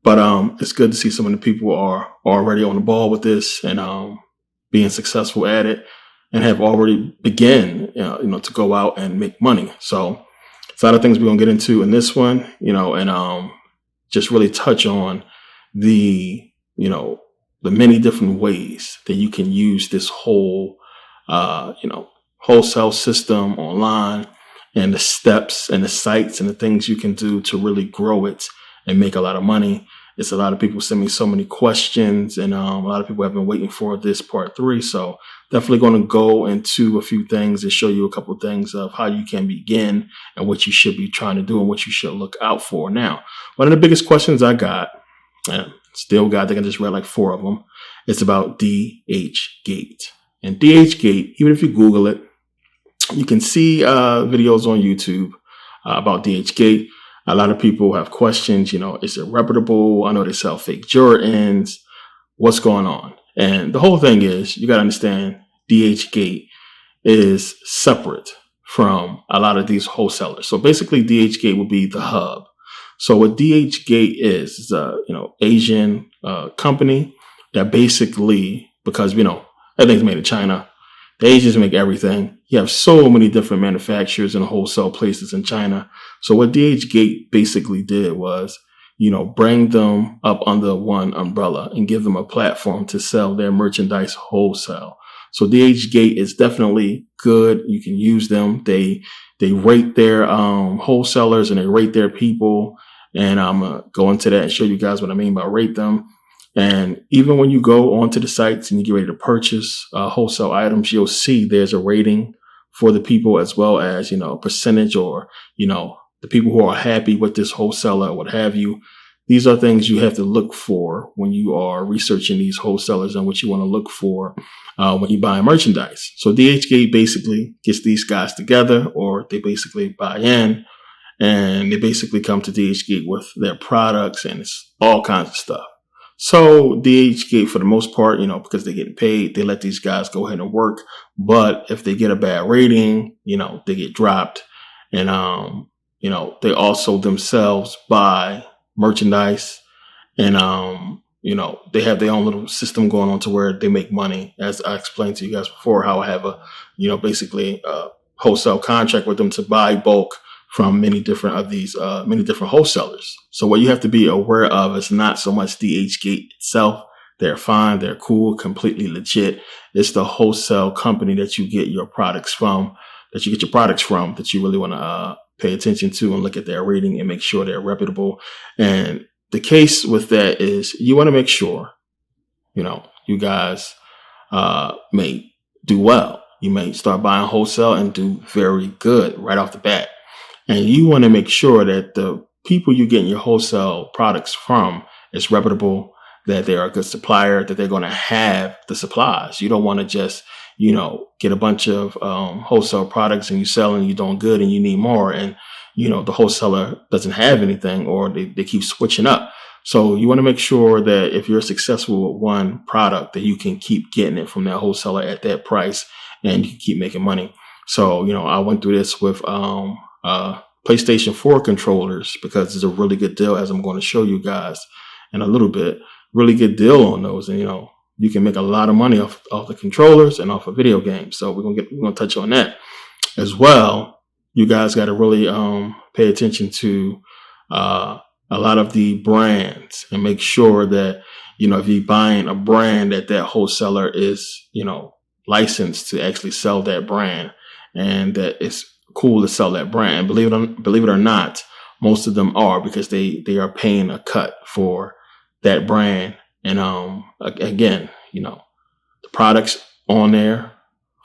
But it's good to see some of the people are already on the ball with this and being successful at it and have already begun, to go out and make money. So it's a lot of things we're gonna get into in this one, and just really touch on the, the many different ways that you can use this whole, wholesale system online, and the steps and the sites and the things you can do to really grow it and make a lot of money. It's a lot of people send me so many questions, and a lot of people have been waiting for this part 3. So definitely going to go into a few things and show you a couple of things of how you can begin and what you should be trying to do and what you should look out for. Now, one of the biggest questions I got, and still got, I think I just read like 4 of them, it's about DHgate. And DHgate, even if you Google it, you can see videos on YouTube about DHgate. A lot of people have questions, is it reputable? I know they sell fake Jordans. What's going on? And the whole thing is, you got to understand, DHgate is separate from a lot of these wholesalers. So basically, DHgate will be the hub. So what DHgate is a, Asian company that basically, because, everything's made in China, the Asians make everything. You have so many different manufacturers and wholesale places in China. So what DHgate basically did was, bring them up under one umbrella and give them a platform to sell their merchandise wholesale. So DHgate is definitely good. You can use them. They rate their wholesalers and they rate their people. And I'm going to go into that and show you guys what I mean by rate them. And even when you go onto the sites and you get ready to purchase wholesale items, you'll see there's a rating for the people, as well as, a percentage, or, the people who are happy with this wholesaler, what have you. These are things you have to look for when you are researching these wholesalers and what you want to look for when you buy merchandise. So DHgate basically gets these guys together, or they basically buy in, and they basically come to DHgate with their products, and it's all kinds of stuff. So DHgate, for the most part, because they're getting paid, they let these guys go ahead and work. But if they get a bad rating, they get dropped. And, they also themselves buy merchandise, and, they have their own little system going on to where they make money. As I explained to you guys before, how I have a, basically a wholesale contract with them to buy bulk from many different wholesalers. So what you have to be aware of is not so much DHgate itself. They're fine. They're cool, completely legit. It's the wholesale company that you get your products from, that you really want to pay attention to and look at their rating and make sure they're reputable. And the case with that is, you want to make sure, you guys may do well. You may start buying wholesale and do very good right off the bat. And you want to make sure that the people you're getting your wholesale products from is reputable, that they're a good supplier, that they're going to have the supplies. You don't want to just, get a bunch of wholesale products and you sell and you're doing good and you need more. And, the wholesaler doesn't have anything, or they keep switching up. So you want to make sure that if you're successful with one product, that you can keep getting it from that wholesaler at that price and you can keep making money. So, I went through this with PlayStation 4 controllers, because it's a really good deal, as I'm going to show you guys in a little bit. Really good deal on those, and you can make a lot of money off the controllers and off of video games. So we're gonna touch on that as well. You guys got to really pay attention to a lot of the brands, and make sure that if you're buying a brand, that wholesaler is licensed to actually sell that brand, and that it's cool to sell that brand. Believe it or not, most of them are, because they are paying a cut for that brand. And again, the products on there,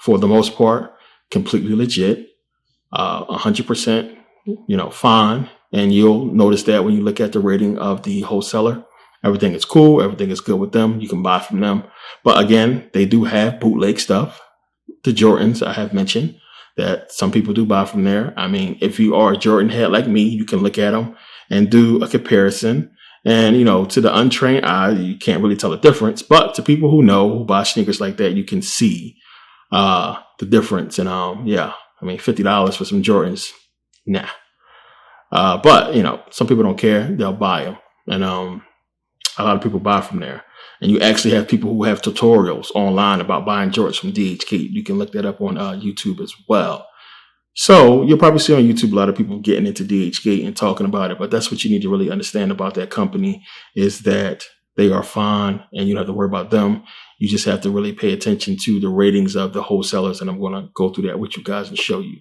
for the most part, completely legit, 100%, fine. And you'll notice that when you look at the rating of the wholesaler, everything is cool, everything is good with them. You can buy from them. But again, they do have bootleg stuff. The Jordans I have mentioned, that some people do buy from there. I mean, if you are a Jordan head like me, you can look at them and do a comparison. And, to the untrained eye, you can't really tell the difference. But to people who know, who buy sneakers like that, you can see the difference. And $50 for some Jordans, nah. But, some people don't care. They'll buy them. And A lot of people buy from there. And you actually have people who have tutorials online about buying jorts from DHgate. You can look that up on YouTube as well. So you'll probably see on YouTube a lot of people getting into DHgate and talking about it. But that's what you need to really understand about that company, is that they are fine and you don't have to worry about them. You just have to really pay attention to the ratings of the wholesalers. And I'm going to go through that with you guys and show you.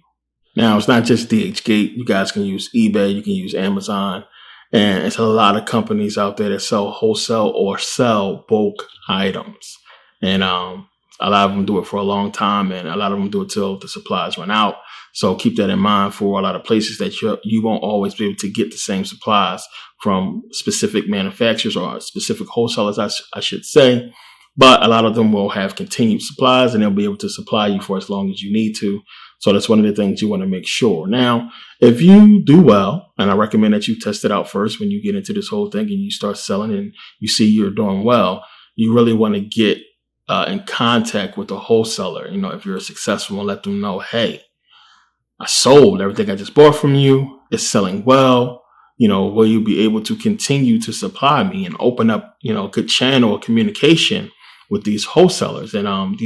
Now, it's not just DHgate. You guys can use eBay. You can use Amazon. And it's a lot of companies out there that sell wholesale or sell bulk items. And a lot of them do it for a long time, and a lot of them do it till the supplies run out. So keep that in mind for a lot of places that you won't always be able to get the same supplies from specific manufacturers or specific wholesalers, I should say. But a lot of them will have continued supplies, and they'll be able to supply you for as long as you need to. So that's one of the things you want to make sure. Now, if you do well, and I recommend that you test it out first when you get into this whole thing and you start selling and you see you're doing well, you really want to get in contact with the wholesaler. You know, if you're successful, and let them know, hey, I sold everything I just bought from you. It's selling well. You know, will you be able to continue to supply me and open up, you know, a good channel of communication with these wholesalers? And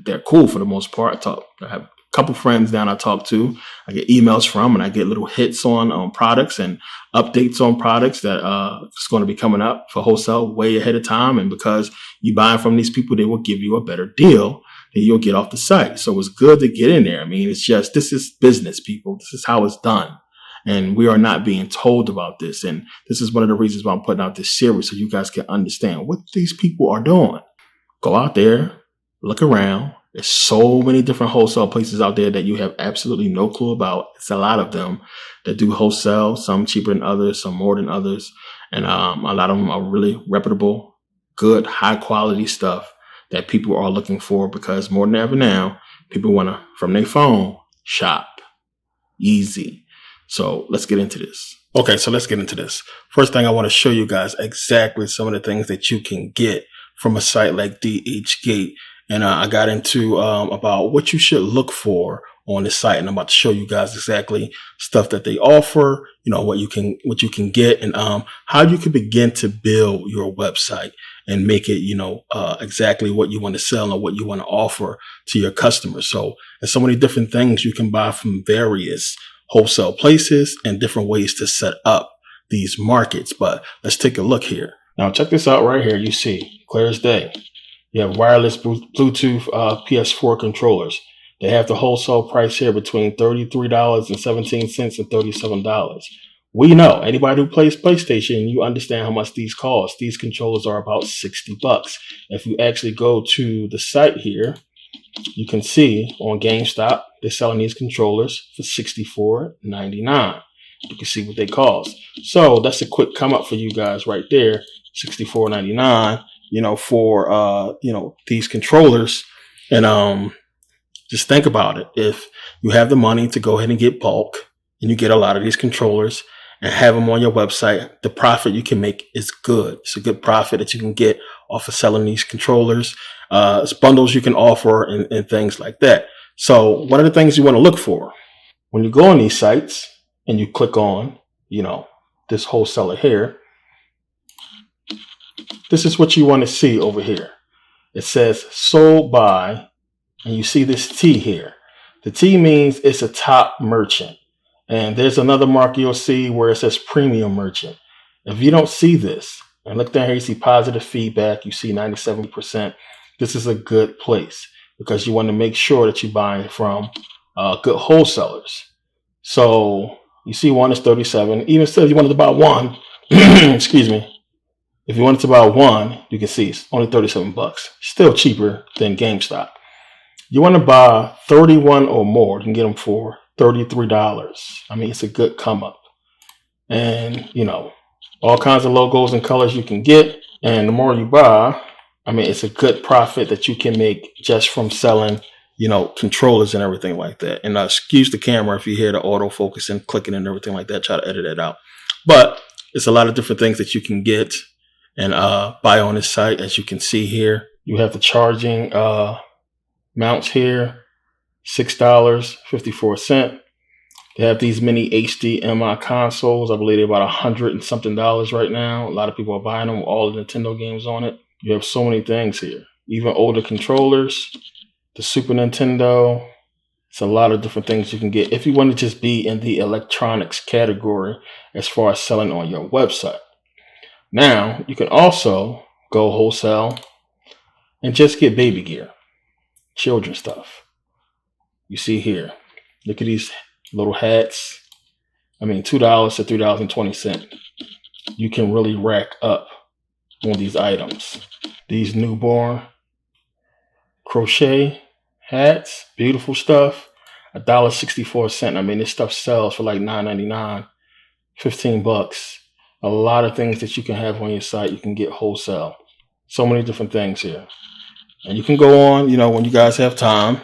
they're cool for the most part. I have a couple friends down I talk to. I get emails from, and I get little hits on products and updates on products that is going to be coming up for wholesale way ahead of time. And because you buy from these people, they will give you a better deal that you'll get off the site. So it's good to get in there. I mean, it's just, this is business, people. This is how it's done. And we are not being told about this. And this is one of the reasons why I'm putting out this series, so you guys can understand what these people are doing. Go out there, look around. There's so many different wholesale places out there that you have absolutely no clue about. It's a lot of them that do wholesale, some cheaper than others, some more than others. And a lot of them are really reputable, good, high quality stuff that people are looking for, because more than ever now, people want to, from their phone, shop easy. So let's get into this. Okay, so let's get into this. First thing, I want to show you guys exactly some of the things that you can get from a site like DHgate. And I got into about what you should look for on the site, and I'm about to show you guys exactly stuff that they offer, you know, what you can get, and how you can begin to build your website and make it, you know, exactly what you want to sell and what you want to offer to your customers. So there's so many different things you can buy from various wholesale places and different ways to set up these markets. But let's take a look here. Now, check this out right here. You see, clear as day. You have wireless Bluetooth PS4 controllers. They have the wholesale price here between $33.17 and $37. We know, anybody who plays PlayStation, you understand how much these cost. These controllers are about $60. If you actually go to the site here, you can see on GameStop, they're selling these controllers for $64.99. You can see what they cost. So that's a quick come up for you guys right there. $64.99, you know, for, you know, these controllers. And, just think about it. If you have the money to go ahead and get bulk, and you get a lot of these controllers and have them on your website, the profit you can make is good. It's a good profit that you can get off of selling these controllers. It's bundles you can offer and things like that. So one of the things you want to look for when you go on these sites and you click on, you know, this wholesaler here, this is what you want to see over here. It says sold by, and you see this T here. The T means it's a top merchant. And there's another mark you'll see where it says premium merchant. If you don't see this, and look down here, you see positive feedback, you see 97%. This is a good place because you want to make sure that you're buying from good wholesalers. So you see one is 37. Even still, if you wanted to buy one, excuse me, if you wanted to buy one, you can see it's only $37. Still cheaper than GameStop. You want to buy 31 or more, you can get them for $33. I mean, it's a good come up. And, you know, all kinds of logos and colors you can get. And the more you buy, I mean, it's a good profit that you can make just from selling, you know, controllers and everything like that. And excuse the camera if you hear the autofocus and clicking and everything like that. Try to edit it out. But it's a lot of different things that you can get and buy on this site. As you can see here, you have the charging mounts here, $6.54. They have these mini HDMI consoles. I believe they're about $100 and something right now. A lot of people are buying them with all the Nintendo games on it. You have so many things here. Even older controllers, the Super Nintendo. It's a lot of different things you can get if you want to just be in the electronics category as far as selling on your website. Now, you can also go wholesale and just get baby gear, children stuff. You see here, look at these little hats. I mean, $2 to $3.20. You can really rack up on these items. These newborn crochet hats, beautiful stuff. $1.64. I mean, this stuff sells for like $9.99, $15. A lot of things that you can have on your site, you can get wholesale. So many different things here. And you can go on, when you guys have time,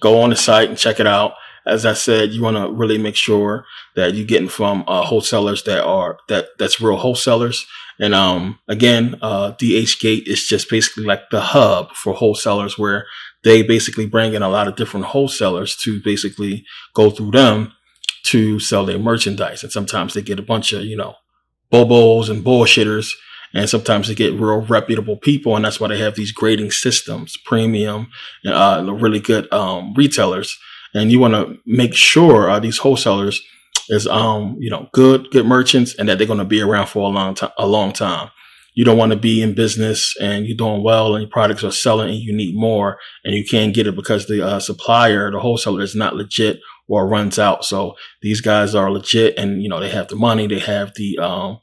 go on the site and check it out. As I said, you want to really make sure that you're getting from wholesalers that's real wholesalers. And again, DHgate is just basically like the hub for wholesalers, where they basically bring in a lot of different wholesalers to basically go through them to sell their merchandise. And sometimes they get a bunch of, bobos and bullshitters. And sometimes they get real reputable people. And that's why they have these grading systems, premium, really good retailers. And you want to make sure these wholesalers is, good merchants, and that they're going to be around for a long time. You don't want to be in business and you're doing well and your products are selling and you need more and you can't get it because the supplier, the wholesaler, is not legit or runs out. So these guys are legit, and they have the money, they have the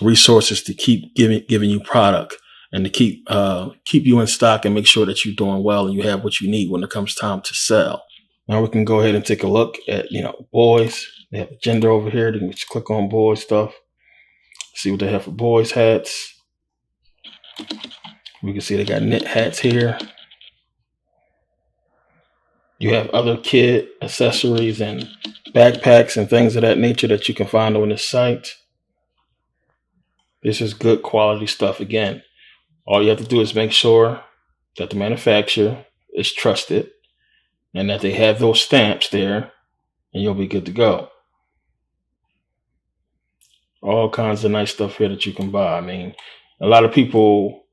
resources to keep giving you product and to keep you in stock and make sure that you're doing well and you have what you need when it comes time to sell. Now we can go ahead and take a look at, boys. They have the gender over here. You can just click on boys stuff. See what they have for boys hats. We can see they got knit hats here. You have other kid accessories and backpacks and things of that nature that you can find on this site. This is good quality stuff. Again, all you have to do is make sure that the manufacturer is trusted and that they have those stamps there, and you'll be good to go. All kinds of nice stuff here that you can buy. I mean, a lot of people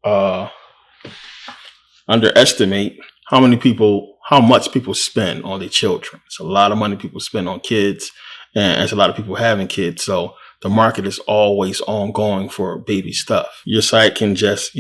underestimate how much people spend on their children. It's a lot of money people spend on kids, and there's a lot of people having kids. So the market is always ongoing for baby stuff. Your site can just,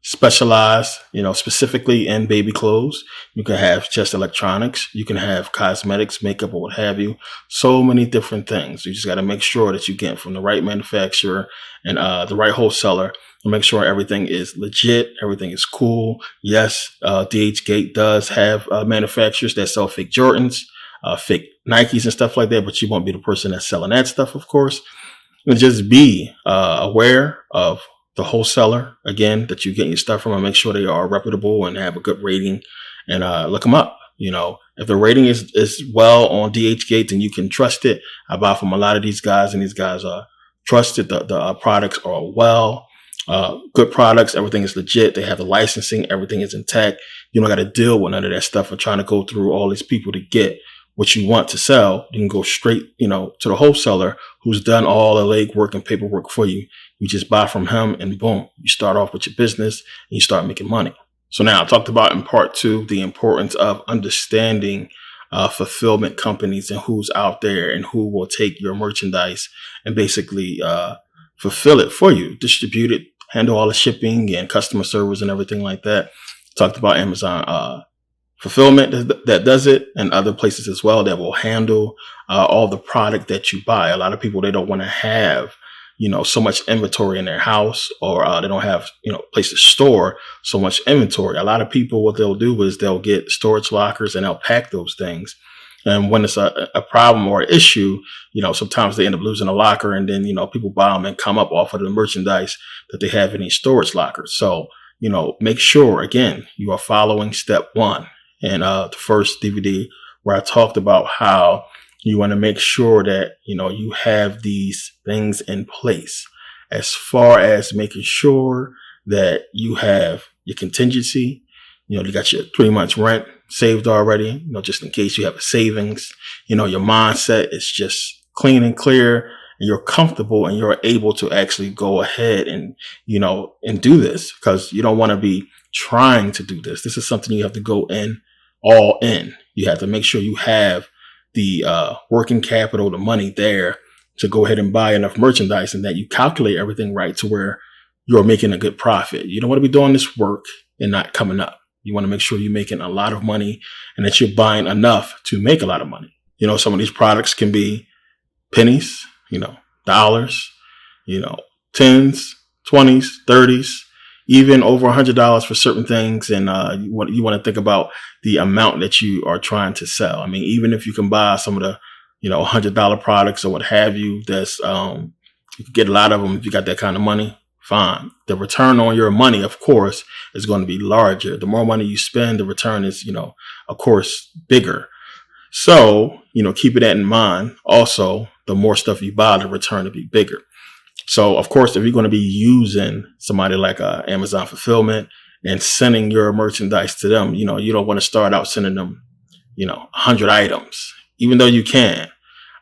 specialize, specifically in baby clothes. You can have just electronics. You can have cosmetics, makeup, or what have you. So many different things. You just got to make sure that you get from the right manufacturer and the right wholesaler, and make sure everything is legit. Everything is cool. Yes, DHgate does have manufacturers that sell fake Jordans, fake Nikes and stuff like that, but you won't be the person that's selling that stuff, of course. And just be aware of the wholesaler, again, that you're getting your stuff from, and make sure they are reputable and have a good rating, and look them up. If the rating is well on DHgate, then you can trust it. I buy from a lot of these guys, and these guys are trusted. The products are good products. Everything is legit. They have the licensing. Everything is intact. You don't got to deal with none of that stuff and trying to go through all these people to get what you want to sell. You can go straight, to the wholesaler who's done all the legwork and paperwork for you. You just buy from him, and boom, you start off with your business and you start making money. So now I talked about in part 2 the importance of understanding fulfillment companies and who's out there and who will take your merchandise and basically fulfill it for you, distribute it, handle all the shipping and customer service and everything like that. Talked about Amazon fulfillment that does it, and other places as well that will handle all the product that you buy. A lot of people, they don't want to have so much inventory in their house, or they don't have place to store so much inventory. A lot of people, what they'll do is they'll get storage lockers and they'll pack those things. And when it's a problem or an issue, sometimes they end up losing a locker, and then people buy them and come up off of the merchandise that they have in these storage lockers. So make sure, again, you are following step 1 and the first DVD, where I talked about how you want to make sure that, you have these things in place, as far as making sure that you have your contingency. You got your 3 months rent, saved already, just in case you have a savings. Your mindset is just clean and clear, and you're comfortable, and you're able to actually go ahead and, and do this, because you don't want to be trying to do this. This is something you have to go in all in. You have to make sure you have the working capital, the money there to go ahead and buy enough merchandise, and that you calculate everything right to where you're making a good profit. You don't want to be doing this work and not coming up. You want to make sure you're making a lot of money and that you're buying enough to make a lot of money. Some of these products can be pennies, dollars, tens, 20s, 30s, even over $100 for certain things. And you want to think about the amount that you are trying to sell. I mean, even if you can buy some of the, $100 products or what have you, that's you can get a lot of them if you got that kind of money. Fine. The return on your money, of course, is going to be larger. The more money you spend, the return is, of course, bigger. So, keeping that in mind. Also, the more stuff you buy, the return will be bigger. So, of course, if you're going to be using somebody like Amazon Fulfillment and sending your merchandise to them, you don't want to start out sending them, 100 items, even though you can.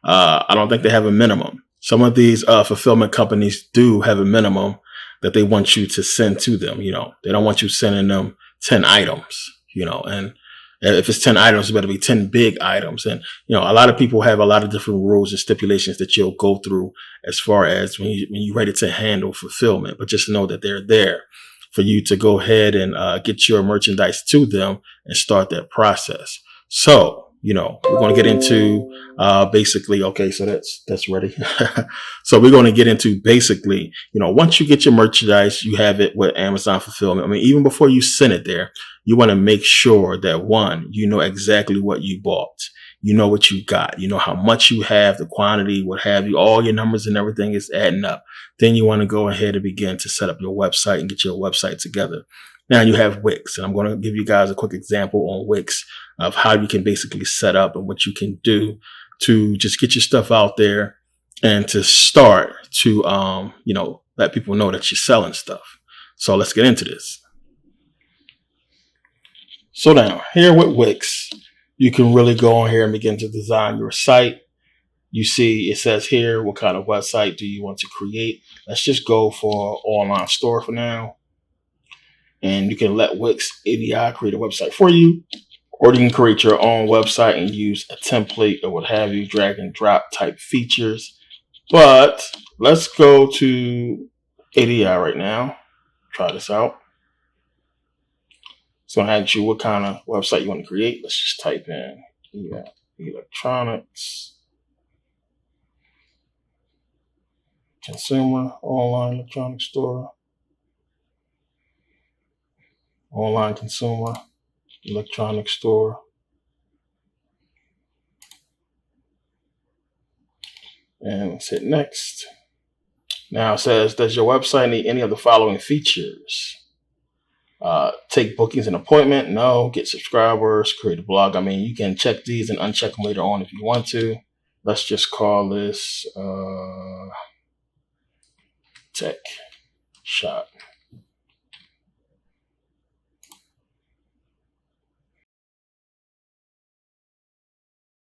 I don't think they have a minimum. Some of these fulfillment companies do have a minimum that they want you to send to them. They don't want you sending them 10 items, and if it's 10 items, it better be 10 big items. And, a lot of people have a lot of different rules and stipulations that you'll go through as far as when you're ready to handle fulfillment. But just know that they're there for you to go ahead and get your merchandise to them and start that process. So, we're going to get into basically, okay, so that's ready. So we're going to get into basically, once you get your merchandise, you have it with Amazon Fulfillment. I mean, even before you send it there, you want to make sure that, one, you know exactly what you bought. You know what you got. You know how much you have, the quantity, what have you. All your numbers and everything is adding up. Then you want to go ahead and begin to set up your website and get your website together. Now you have Wix, and I'm going to give you guys a quick example on Wix of how you can basically set up and what you can do to just get your stuff out there and to start to, let people know that you're selling stuff. So let's get into this. So now here with Wix, you can really go on here and begin to design your site. You see, it says here, what kind of website do you want to create? Let's just go for online store for now. And you can let Wix API create a website for you, or you can create your own website and use a template or what have you, drag and drop type features. But let's go to API right now. Try this out. It's going to ask you what kind of website you want to create. Let's just type in electronics, consumer, online electronics store, online consumer, electronics store. And let's hit next. Now it says, does your website need any of the following features? Take bookings and appointment? No. Get subscribers, create a blog. I mean, you can check these and uncheck them later on if you want to. Let's just call this tech shop.